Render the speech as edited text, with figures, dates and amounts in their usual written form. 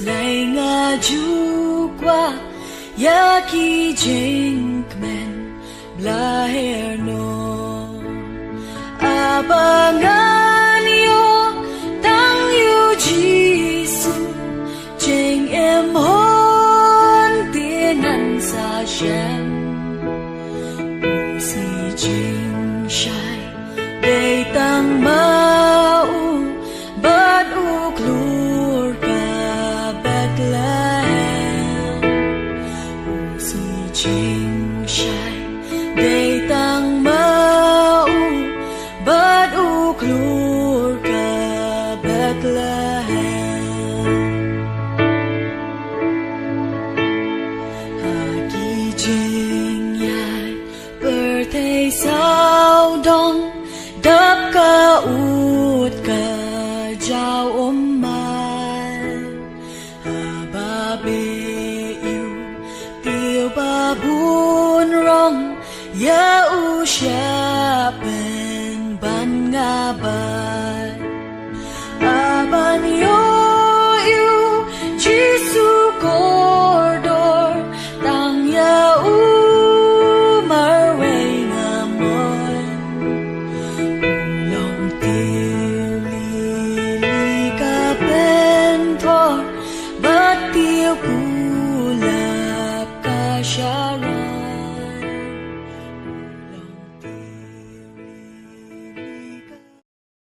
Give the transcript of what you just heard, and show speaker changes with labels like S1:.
S1: Slay nga jukwa Yaki jinkmen Blei no Abangan yo Tang yu jisu Jing em hon Tinan sa shem Si jing shai Day tang mau Bad uklur ka Bethlehem Si jing shai Day tang mau Bad uklur ka Bethlehem Hagi jing yai Birthday sao dong Đắp ca út ca Giao mai Hà ba bê yêu Tiêu ba buôn rong Ya u sha ben ban nga bay Aban yo yêu Jisu cordor Tang ya u marway nga mon Long tiêu li li ka ben thor Bat tiêu